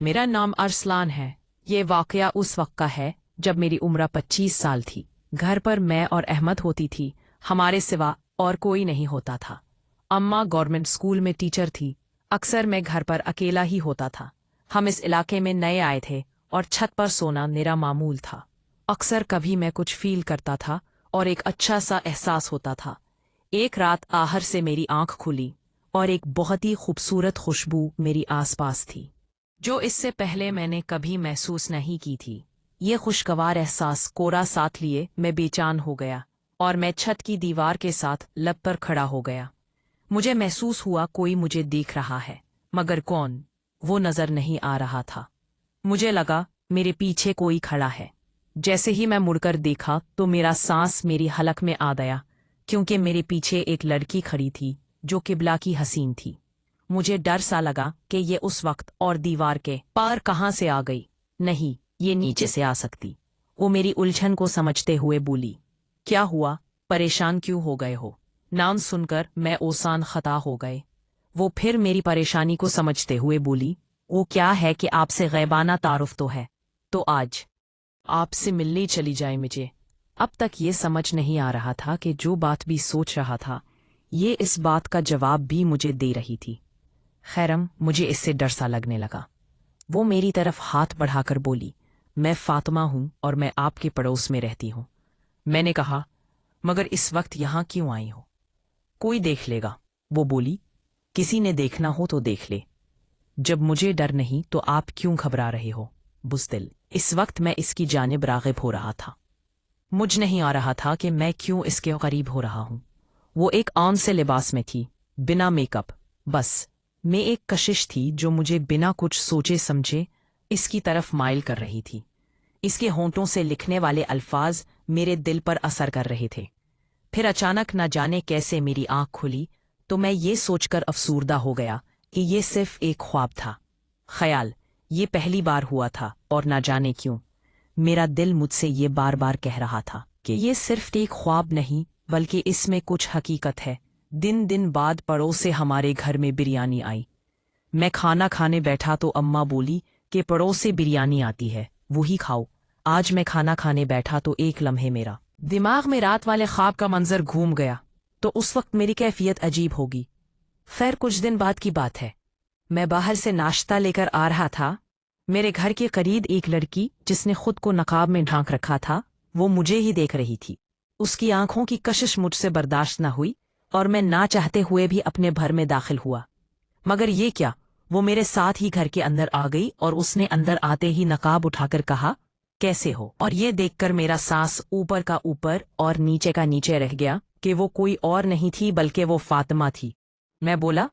मेरा नाम अरसलान है। ये वाकया उस वक्त का है जब मेरी उम्र 25 साल थी। घर पर मैं और अहमद होती थी, हमारे सिवा और कोई नहीं होता था। अम्मा गवर्नमेंट स्कूल में टीचर थी। अक्सर मैं घर पर अकेला ही होता था। हम इस इलाके में नए आए थे और छत पर सोना मेरा मामूल था। अक्सर कभी मैं कुछ फील करता था और एक अच्छा सा एहसास होता था। एक रात आहर से मेरी आंख खुली और एक बहुत ही खूबसूरत खुशबू मेरी आसपास थी, जो इससे पहले मैंने कभी महसूस नहीं की थी। ये खुशगवार एहसास कोरा साथ लिए मैं बेचैन हो गया और मैं छत की दीवार के साथ लब पर खड़ा हो गया। मुझे महसूस हुआ कोई मुझे देख रहा है, मगर कौन, वो नजर नहीं आ रहा था। मुझे लगा मेरे पीछे कोई खड़ा है। जैसे ही मैं मुड़कर देखा तो मेरा सांस मेरी हलक में आ गया, क्योंकि मेरे पीछे एक लड़की खड़ी थी जो किबला की हसीन थी। मुझे डर सा लगा कि ये उस वक्त और दीवार के पार कहाँ से आ गई। नहीं, ये नीचे से आ सकती। वो मेरी उलझन को समझते हुए बोली, क्या हुआ, परेशान क्यों हो गए हो? नाम सुनकर मैं ओसान खता हो गए। वो फिर मेरी परेशानी को समझते हुए बोली, वो क्या है कि आपसे गैबाना तारुफ तो है, तो आज आपसे मिलने चली जाए। मुझे अब तक ये समझ नहीं आ रहा था कि जो बात भी सोच रहा था, ये इस बात का जवाब भी मुझे दे रही थी। खैरम, मुझे इससे डर सा लगने लगा। वो मेरी तरफ हाथ बढ़ाकर बोली, मैं फातिमा हूं और मैं आपके पड़ोस में रहती हूं। मैंने कहा, मगर इस वक्त यहां क्यों आई हो? कोई देख लेगा। वो बोली, किसी ने देखना हो तो देख ले। जब मुझे डर नहीं तो आप क्यों घबरा रहे हो? बुज़दिल, इस वक्त मैं इसकी जानिब राग़िब हो रहा था। मुझ नहीं आ रहा था कि मैं क्यों इसके करीब हो रहा हूं। वो एक आम से लिबास में थी, बिना मेकअप। बस मैं एक कशिश थी जो मुझे बिना कुछ सोचे समझे इसकी तरफ माइल कर रही थी। इसके होंठों से लिखने वाले अल्फाज मेरे दिल पर असर कर रहे थे। फिर अचानक न जाने कैसे मेरी आंख खुली तो मैं ये सोचकर अफसूरदा हो गया कि ये सिर्फ एक ख्वाब था। ख्याल, ये पहली बार हुआ था और न जाने क्यों मेरा दिल मुझसे ये बार बार कह रहा था कि ये सिर्फ एक ख्वाब नहीं बल्कि इसमें कुछ हकीकत है। दिन बाद पड़ोस से हमारे घर में बिरयानी आई। मैं खाना खाने बैठा तो अम्मा बोली कि पड़ोस से बिरयानी आती है, वही खाओ। आज मैं खाना खाने बैठा तो एक लम्हे मेरा दिमाग में रात वाले ख्वाब का मंजर घूम गया, तो उस वक्त मेरी कैफियत अजीब होगी। खैर, कुछ दिन बाद की बात है। मैं बाहर से नाश्ता लेकर आ रहा था। मेरे घर के करीब एक लड़की जिसने खुद को नकाब में ढांक रखा था, वो मुझे ही देख रही थी। उसकी आंखों की कशिश मुझसे बर्दाश्त न हुई और मैं ना चाहते हुए भी अपने घर में दाखिल हुआ। मगर ये क्या, वो मेरे साथ ही घर के अंदर आ गई और उसने अंदर आते ही नकाब उठाकर कहा, कैसे हो? और ये देखकर मेरा सांस ऊपर का ऊपर और नीचे का नीचे रह गया कि वो कोई और नहीं थी बल्कि वो फातिमा थी। मैं बोला,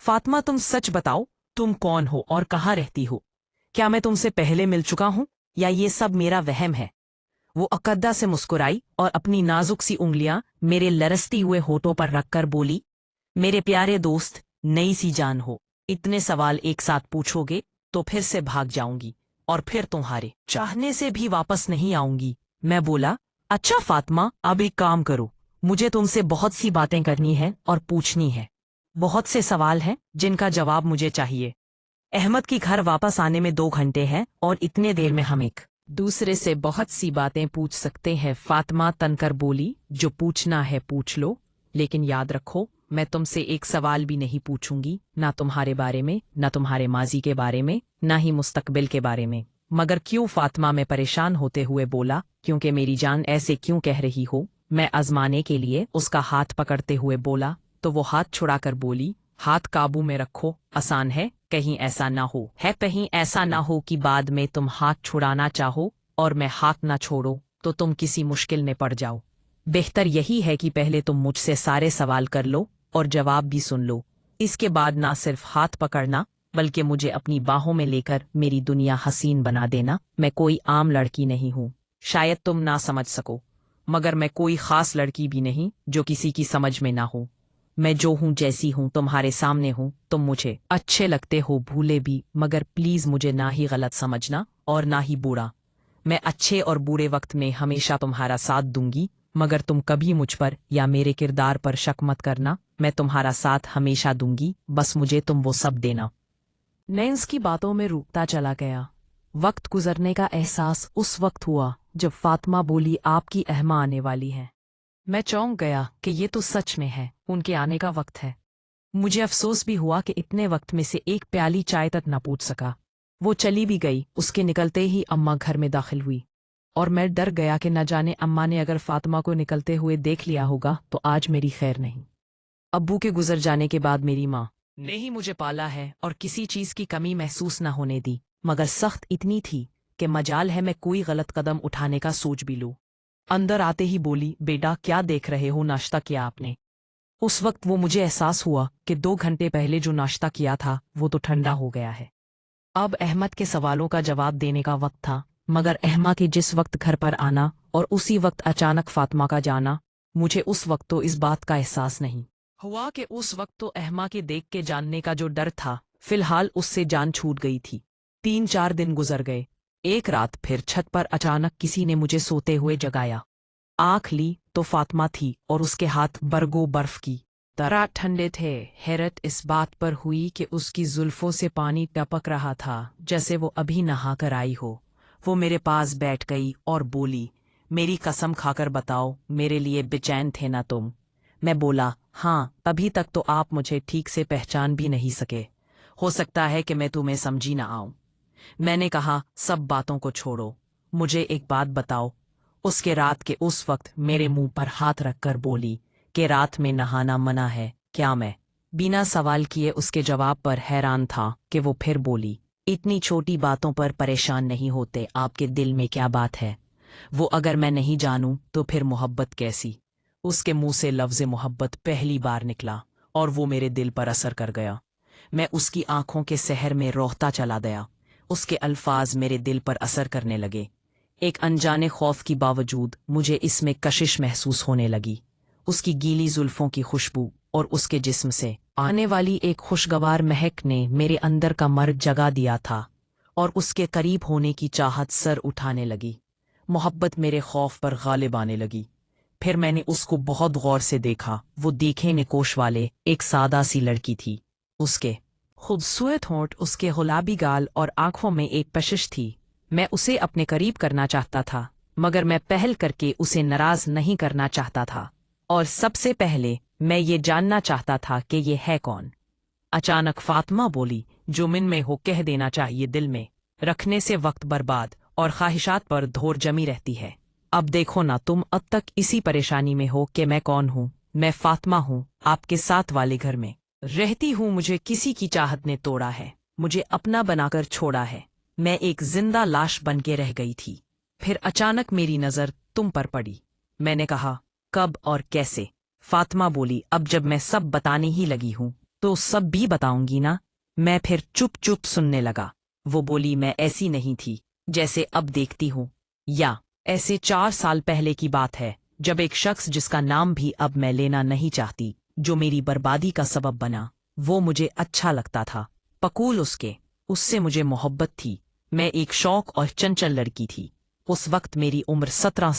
फातिमा, तुम सच बताओ, तुम कौन हो और कहाँ रहती हो? क्या मैं तुमसे पहले मिल चुका हूं या ये सब मेरा वहम है? वो अकद्दा से मुस्कुराई और अपनी नाजुक सी उंगलियां मेरे लरसती हुए होठों पर रखकर बोली, मेरे प्यारे दोस्त, नई सी जान हो, इतने सवाल एक साथ पूछोगे तो फिर से भाग जाऊंगी और फिर तुम्हारे चाहने से भी वापस नहीं आऊंगी। मैं बोला, अच्छा फातिमा, अब एक काम करो, मुझे तुमसे बहुत सी बातें करनी है और पूछनी है। बहुत से सवाल हैं जिनका जवाब मुझे चाहिए। अहमद की घर वापस आने में 2 घंटे हैं और इतने देर में हम एक दूसरे से बहुत सी बातें पूछ सकते हैं। फातिमा तनकर बोली, जो पूछना है पूछ लो, लेकिन याद रखो, मैं तुमसे एक सवाल भी नहीं पूछूंगी, ना तुम्हारे बारे में, ना तुम्हारे माजी के बारे में, ना ही मुस्तकबिल के बारे में। मगर क्यों? फातिमा में परेशान होते हुए बोला, क्योंकि मेरी जान ऐसे क्यों कह रही हो? मैं आजमाने के लिए उसका हाथ पकड़ते हुए बोला, तो वो हाथ छुड़ाकर बोली, हाथ काबू में रखो, आसान है, कहीं ऐसा ना हो है कहीं ऐसा ना हो कि बाद में तुम हाथ छुड़ाना चाहो और मैं हाथ ना छोड़ो तो तुम किसी मुश्किल में पड़ जाओ। बेहतर यही है कि पहले तुम मुझसे सारे सवाल कर लो और जवाब भी सुन लो। इसके बाद ना सिर्फ हाथ पकड़ना बल्कि मुझे अपनी बाहों में लेकर मेरी दुनिया हसीन बना देना। मैं कोई आम लड़की नहीं हूँ, शायद तुम ना समझ सको, मगर मैं कोई खास लड़की भी नहीं जो किसी की समझ में ना हो। मैं जो हूँ, जैसी हूँ, तुम्हारे सामने हूँ। तुम मुझे अच्छे लगते हो, भूले भी, मगर प्लीज मुझे ना ही गलत समझना और ना ही बुरा। मैं अच्छे और बुरे वक्त में हमेशा तुम्हारा साथ दूंगी, मगर तुम कभी मुझ पर या मेरे किरदार पर शक मत करना। मैं तुम्हारा साथ हमेशा दूंगी, बस मुझे तुम वो सब देना मैं उसकी बातों में रुकता चला गया। वक्त गुजरने का एहसास उस वक्त हुआ जब फातिमा बोली, आपकी अहमा आने वाली है। मैं चौंक गया कि ये तो सच में है, उनके आने का वक्त है। मुझे अफसोस भी हुआ कि इतने वक्त में से एक प्याली चाय तक न पूछ सका। वो चली भी गई। उसके निकलते ही अम्मा घर में दाखिल हुई और मैं डर गया कि न जाने अम्मा ने अगर फातिमा को निकलते हुए देख लिया होगा तो आज मेरी खैर नहीं। अब्बू के गुजर जाने के बाद मेरी माँ ने ही मुझे पाला है और किसी चीज की कमी महसूस न होने दी, मगर सख्त इतनी थी कि मजाल है मैं कोई गलत कदम उठाने का सोच भी लूं। अंदर आते ही बोली, बेटा क्या देख रहे हो, नाश्ता किया आपने? उस वक्त वो मुझे एहसास हुआ कि 2 घंटे पहले जो नाश्ता किया था वो तो ठंडा हो गया है। अब अहमद के सवालों का जवाब देने का वक्त था, मगर अहमा के जिस वक्त घर पर आना और उसी वक्त अचानक फातिमा का जाना, मुझे उस वक्त तो इस बात का एहसास नहीं हुआ कि उस वक्त तो अहमा के देख के जानने का जो डर था, फिलहाल उससे जान छूट गई थी। 3-4 दिन गुजर गए। एक रात फिर छत पर अचानक किसी ने मुझे सोते हुए जगाया। आंख ली तो फातिमा थी और उसके हाथ बरगो बर्फ की तरह ठंडे थे। हैरत इस बात पर हुई कि उसकी जुल्फों से पानी टपक रहा था जैसे वो अभी नहा कर आई हो। वो मेरे पास बैठ गई और बोली, मेरी कसम खाकर बताओ, मेरे लिए बेचैन थे ना तुम? मैं बोला, हाँ, तभी तक तो आप मुझे ठीक से पहचान भी नहीं सके। हो सकता है कि मैं तुम्हें समझी ना आऊं। मैंने कहा, सब बातों को छोड़ो, मुझे एक बात बताओ। उसके रात के उस वक्त मेरे मुंह पर हाथ रखकर बोली कि रात में नहाना मना है क्या? मैं बिना सवाल किए उसके जवाब पर हैरान था कि वो फिर बोली, इतनी छोटी बातों पर परेशान नहीं होते, आपके दिल में क्या बात है? वो अगर मैं नहीं जानूं तो फिर मोहब्बत कैसी? उसके मुंह से लफ्ज़ मोहब्बत पहली बार निकला और वो मेरे दिल पर असर कर गया। मैं उसकी आंखों के सहर में रोहता चला गया। उसके अल्फाज मेरे दिल पर असर करने लगे। एक अनजाने खौफ की बावजूद मुझे इसमें कशिश महसूस होने लगी। उसकी गीली जुल्फों की खुशबू और उसके जिस्म से आने वाली एक खुशगवार महक ने मेरे अंदर का मर्द जगा दिया था और उसके करीब होने की चाहत सर उठाने लगी। मोहब्बत मेरे खौफ पर गालिब आने लगी। फिर मैंने उसको बहुत गौर से देखा। वो देखे निकोश वाले एक सादा सी लड़की थी। उसके खूबसूरत होंठ, उसके गुलाबी गाल और आंखों में एक कशिश थी। मैं उसे अपने करीब करना चाहता था, मगर मैं पहल करके उसे नाराज नहीं करना चाहता था। और सबसे पहले मैं ये जानना चाहता था कि ये है कौन। अचानक फातिमा बोली, जो मन में हो कह देना चाहिए, दिल में रखने से वक्त बर्बाद और ख्वाहिशात पर धोर जमी रहती है। अब देखो ना, तुम अब तक इसी परेशानी में हो कि मैं कौन हूँ। मैं फातिमा हूँ, आपके साथ वाले घर में रहती हूँ। मुझे किसी की चाहत ने तोड़ा है, मुझे अपना बनाकर छोड़ा है। मैं एक जिंदा लाश बन के रह गई थी। फिर अचानक मेरी नज़र तुम पर पड़ी। मैंने कहा, कब और कैसे? फातिमा बोली, अब जब मैं सब बताने ही लगी हूँ तो सब भी बताऊंगी ना। मैं फिर चुप चुप सुनने लगा। वो बोली, मैं ऐसी नहीं थी जैसे अब देखती हूँ, या ऐसे 4 साल पहले की बात है जब एक शख्स जिसका नाम भी अब मैं लेना नहीं चाहती, जो मेरी बर्बादी का सबब बना, वो मुझे अच्छा लगता था। पकूल उससे मुझे मोहब्बत थी। मैं एक शौक और चंचल लड़की थी। उस वक्त मेरी उम्र 17